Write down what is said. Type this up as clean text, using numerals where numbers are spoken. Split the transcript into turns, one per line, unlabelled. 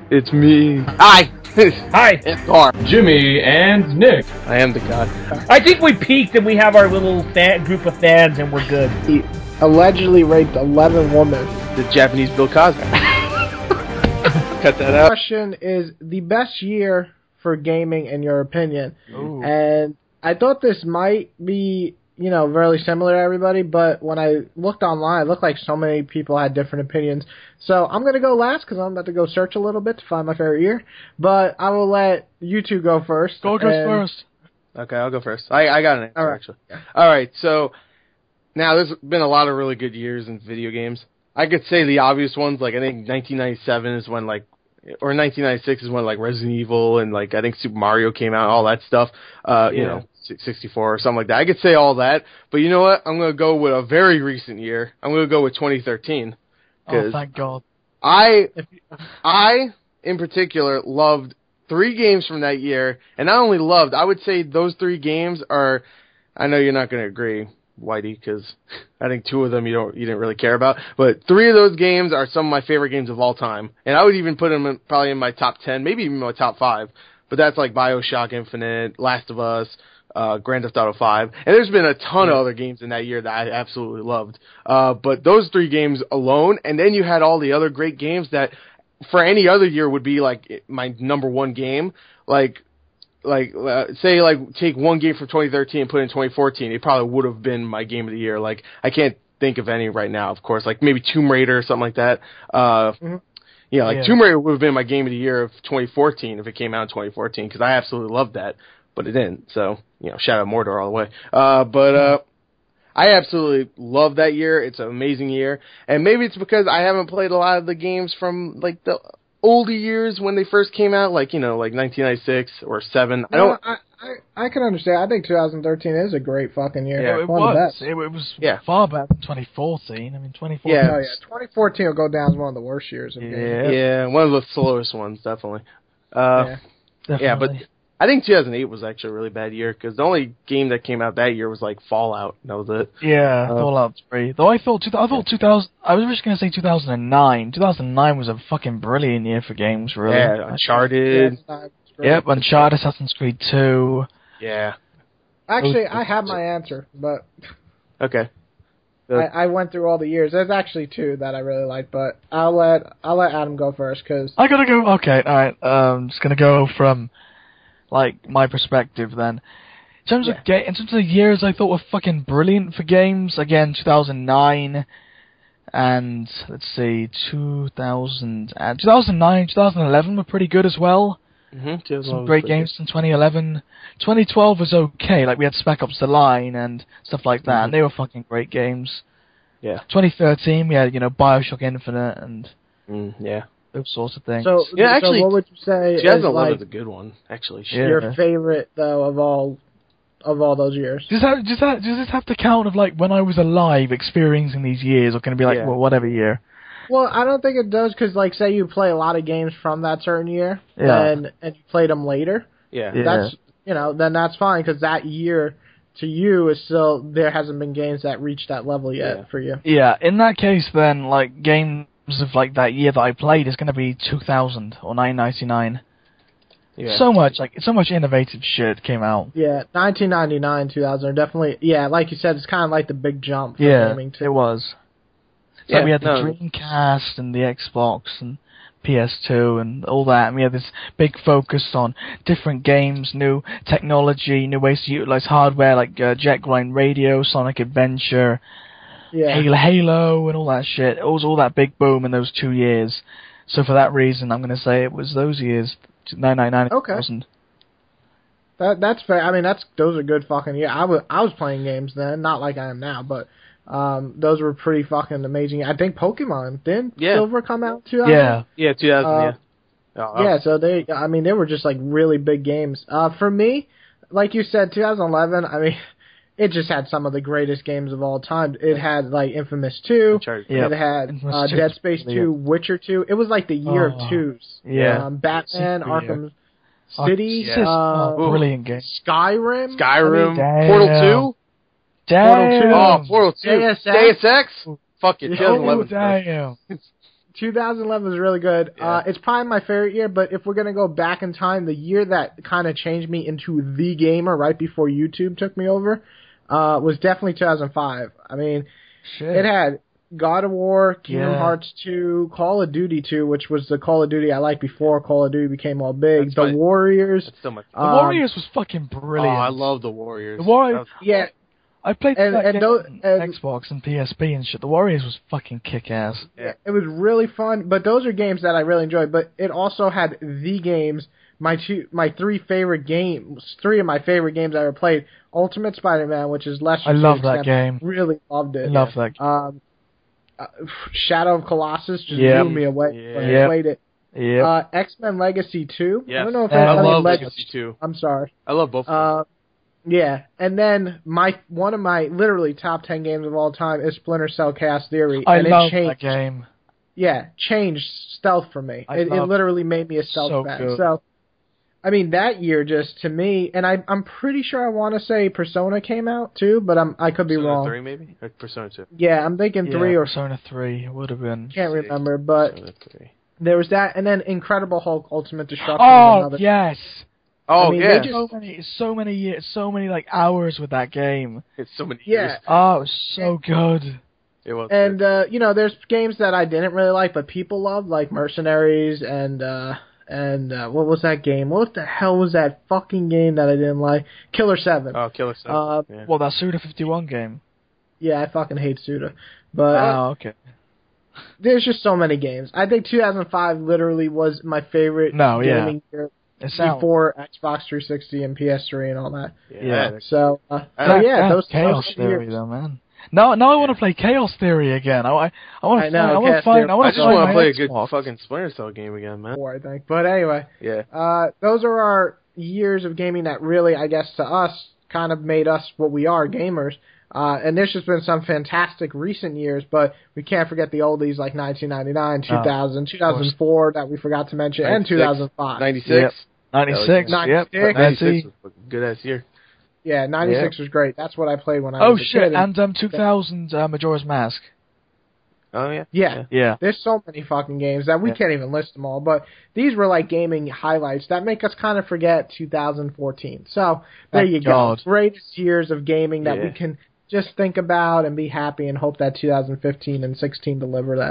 It's me. Hi.
Hi.
It's Gar.
Jimmy and Nick.
I am the god.
I think we peaked and we have our little group of fans and we're good.
He allegedly raped 11 women.
The Japanese Bill Cosby. Cut that out.
Question is the best year for gaming in your opinion?
Ooh.
And I thought this might be, you know, really similar to everybody, but when I looked online, it looked like so many people had different opinions. So I'm going to go last because I'm about to go search a little bit to find my favorite year. But I will let you two go first.
Go first.
Okay, I'll go first. I got an answer,
All right.
actually. All right, so now there's been a lot of really good years in video games. I could say the obvious ones, like I think 1997 is when, like, or 1996 is when, like, Resident Evil and, like, I think Super Mario came out, all that stuff. You know, 64 or something like that. I could say all that, but you know what? I'm going to go with a very recent year. I'm going to go with 2013.
Oh, thank God.
I, in particular, loved 3 games from that year, and not only loved, I would say those 3 games are, I know you're not going to agree, Whitey, because I think 2 of them you didn't really care about, but 3 of those games are some of my favorite games of all time, and I would even put them probably in my top 10, maybe even my top 5, but that's like BioShock Infinite, Last of Us, Grand Theft Auto 5, and there's been a ton of other games in that year that I absolutely loved, but those 3 games alone, and then you had all the other great games that for any other year would be like my number 1 game, say take one game from 2013 and put it in 2014, it probably would have been my game of the year. Like, I can't think of any right now, of course, like maybe Tomb Raider or something like that. Tomb Raider would have been my game of the year of 2014 if it came out in 2014, because I absolutely loved that, but it didn't, so, you know, shout out Mordor all the way. I absolutely love that year. It's an amazing year, and maybe it's because I haven't played a lot of the games from, like, the older years when they first came out, like, you know, like 1996 or 7.
I can understand. I think 2013 is a great fucking year.
Yeah, it was. It was far better than 2014. I mean, 2014.
Yeah, 2014 will go down as one of the worst years of gaming.
Yeah, one of the slowest ones, definitely.
Definitely.
Yeah, but I think 2008 was actually a really bad year, because the only game that came out that year was, like, Fallout. That was it.
Yeah, Fallout 3. Though I thought 2000, I was just going to say 2009. 2009 was a fucking brilliant year for games, really.
Yeah, Uncharted.
Yep, Uncharted, Assassin's Creed 2.
Yeah.
Actually, I have my answer, but...
Okay.
I went through all the years. There's actually 2 that I really like, but I'll let Adam go first, because...
I gotta go... Okay, alright. Just gonna go from... like, my perspective, then. In terms of the years I thought were fucking brilliant for games, again, 2009, and, let's see, 2009, 2011 were pretty good as well. Some great games in 2011. 2012 was okay, like, we had Spec Ops The Line and stuff like that, and they were fucking great games.
Yeah.
2013, we had, you know, BioShock Infinite, and... those sorts of things.
So,
actually,
so what would you say
2011
is
a good one, actually.
your favorite, though, of all those years?
Does this have to count of, like, when I was alive experiencing these years, or can it be, like, well, whatever year?
Well, I don't think it does, because, like, say you play a lot of games from that certain year, and you played them later, that's, you know, then that's fine, because that year, to you, is still, there hasn't been games that reach that level yet for you.
Yeah, in that case, then, like, games of, like, that year that I played is going to be 2000 or 1999. Yeah. So much innovative shit came out.
Yeah, 1999, 2000 are definitely, like you said, it's kind of like the big jump for gaming, too.
It was. So we had the Dreamcast and the Xbox and PS2 and all that, and we had this big focus on different games, new technology, new ways to utilize hardware, like Jet Grind Radio, Sonic Adventure, Halo, and all that shit. It was all that big boom in those 2 years. So for that reason, I'm going to say it was those years, 1999 2000.
That's fair. I mean, those are good fucking years. I was playing games then, not like I am now, but those were pretty fucking amazing. I think Pokemon, didn't Silver come out 2000?
Yeah, 2000,
so they were just like really big games. For me, like you said, 2011, I mean, it just had some of the greatest games of all time. It had, like, Infamous 2. It had Dead Space 2, Witcher 2. It was like the year of 2s.
Yeah.
Batman, Arkham City.
Brilliant game.
Skyrim.
Portal 2.
Damn.
Portal 2. Portal 2. Deus Ex. Fuck it. 2011.
Damn.
2011 was really good.
Yeah.
It's probably my favorite year, but if we're going to go back in time, the year that kind of changed me into the gamer right before YouTube took me over was definitely 2005. I mean,
Shit.
it had God of War, Kingdom
Yeah.
Hearts 2, Call of Duty 2, which was the Call of Duty I liked before Call of Duty became all big.
That's
The
right.
Warriors.
That's so much.
The Warriors was fucking brilliant.
Oh, I love the Warriors.
The Warriors.
Yeah,
I played
And-
that
and
game
those-
on
and-
Xbox and PSP and shit. The Warriors was fucking kick-ass.
Yeah.
it was really fun, but those are games that I really enjoyed. But it also had the games, my three of my favorite games I ever played. Ultimate Spider-Man, which is less.
I love that game.
Really loved
I
it.
love that game.
Shadow of Colossus just
Yeah.
blew me away when I
Yeah.
played it.
Yeah.
X-Men Legacy 2. I
Yes.
don't know if
I
I
anybody
love
played-
Legacy 2.
I'm sorry.
I love both of them.
Yeah, and then one of my literally top 10 games of all time is Splinter Cell Chaos Theory.
I
and
love
it changed,
that game.
Yeah, changed stealth for me.
I
It
love-
literally made me a stealth
so
fan.
good.
So, I mean, that year just to me, and I'm pretty sure I want to say Persona came out too, but I could be
Persona
wrong.
3 maybe? Or Persona 2?
Yeah, I'm thinking
Yeah,
3 or
Persona 3 would have been.
can't remember, but
Persona 3.
there was that, and then Incredible Hulk Ultimate Destruction.
Oh
another.
yes.
Oh,
I mean,
yeah.
they
So many years, so many like hours with that game.
It's so many
Yeah.
years.
Oh, it was so good.
It was.
And there's games that I didn't really like, but people loved, like Mercenaries and what was that game? What the hell was that fucking game that I didn't like? Killer 7.
Oh, Killer 7. Yeah.
Well, that Suda 51 game.
Yeah, I fucking hate Suda. But
Oh, okay.
there's just so many games. I think 2005 literally was my favorite
No, yeah.
gaming year
It sounds.
before Xbox 360 and PS3 and all that.
Yeah.
So,
Yeah,
yeah, those
Chaos
those
Theory
years.
though, man. Now I want to play Chaos Theory again. I want
I
to
know,
I want
Chaos
to find.
Theory.
I
I
want
just
to find
want
my
to play a good
Xbox.
fucking Splinter Cell game again, man.
I think. But anyway,
Yeah.
those are our years of gaming that really, I guess, to us, kind of made us what we are, gamers. And there's just been some fantastic recent years, but we can't forget the oldies like 1999, 2000, 2004 that we forgot to mention, and
96.
2005.
96.
Yep. 96.
96.
Yep.
96 was a good ass year.
Yeah, 96 was great. That's what I played when I
Oh
was a
shit!
kid.
And 2000 Majora's Mask.
Oh, yeah.
Yeah.
Yeah.
There's so many fucking games that we can't even list them all, but these were like gaming highlights that make us kind of forget 2014. So there
Thank
you
God.
go. Greatest years of gaming that we
Yeah.
can just think about and be happy and hope that 2015 and 16 deliver that.